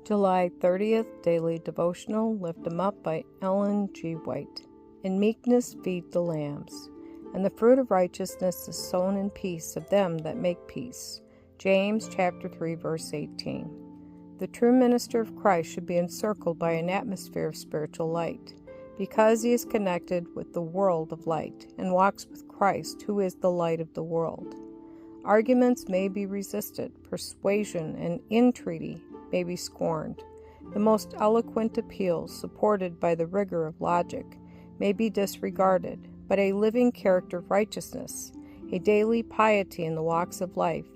July 30th Daily Devotional. Lift 'em Up by Ellen G. White. In meekness feed the lambs, and the fruit of righteousness is sown in peace of them that make peace. James chapter 3 verse 18. The true minister of Christ should be encircled by an atmosphere of spiritual light, because he is connected with the world of light and walks with Christ, who is the light of the world. Arguments may be resisted, persuasion and entreaty may be scorned. The most eloquent appeals, supported by the rigor of logic, may be disregarded, but a living character of righteousness, a daily piety in the walks of life,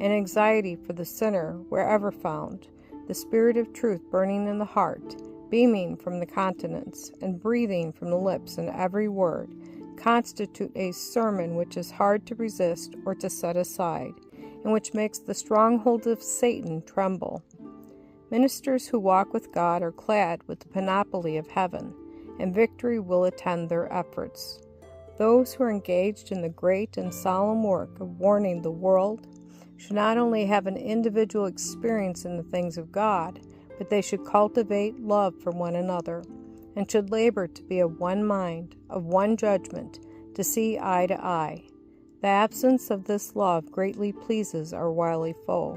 and anxiety for the sinner wherever found, the spirit of truth burning in the heart, beaming from the countenance, and breathing from the lips in every word, constitute a sermon which is hard to resist or to set aside, and which makes the stronghold of Satan tremble. Ministers who walk with God are clad with the panoply of heaven, and victory will attend their efforts. Those who are engaged in the great and solemn work of warning the world should not only have an individual experience in the things of God, but they should cultivate love for one another, and should labor to be of one mind, of one judgment, to see eye to eye. The absence of this love greatly pleases our wily foe.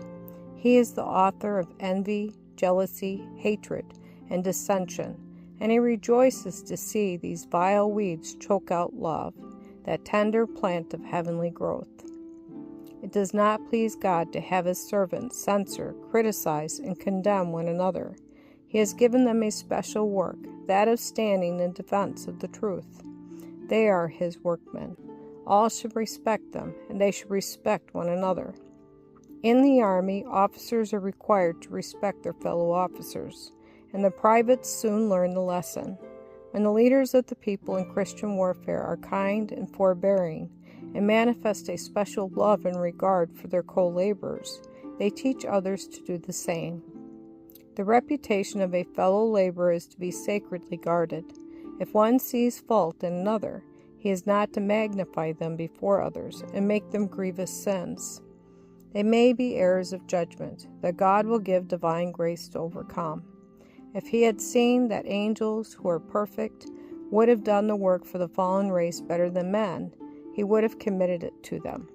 He is the author of envy, jealousy, hatred, and dissension, and he rejoices to see these vile weeds choke out love, that tender plant of heavenly growth. It does not please God to have his servants censor, criticize, and condemn one another. He has given them a special work, that of standing in defense of the truth. They are his workmen. All should respect them, and they should respect one another. In the army, officers are required to respect their fellow officers, and the privates soon learn the lesson. When the leaders of the people in Christian warfare are kind and forbearing, and manifest a special love and regard for their co-laborers, they teach others to do the same. The reputation of a fellow laborer is to be sacredly guarded. If one sees fault in another, he is not to magnify them before others and make them grievous sins. They may be errors of judgment that God will give divine grace to overcome. If he had seen that angels who are perfect would have done the work for the fallen race better than men, he would have committed it to them.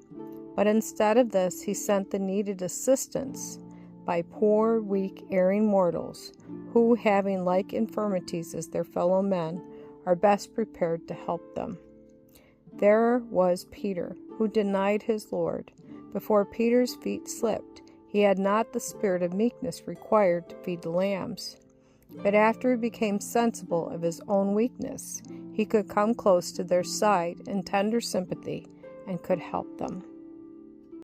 But instead of this, he sent the needed assistance by poor, weak, erring mortals, who, having like infirmities as their fellow men, are best prepared to help them. There was Peter, who denied his Lord. Before Peter's feet slipped, he had not the spirit of meekness required to feed the lambs. But after he became sensible of his own weakness, he could come close to their side in tender sympathy and could help them.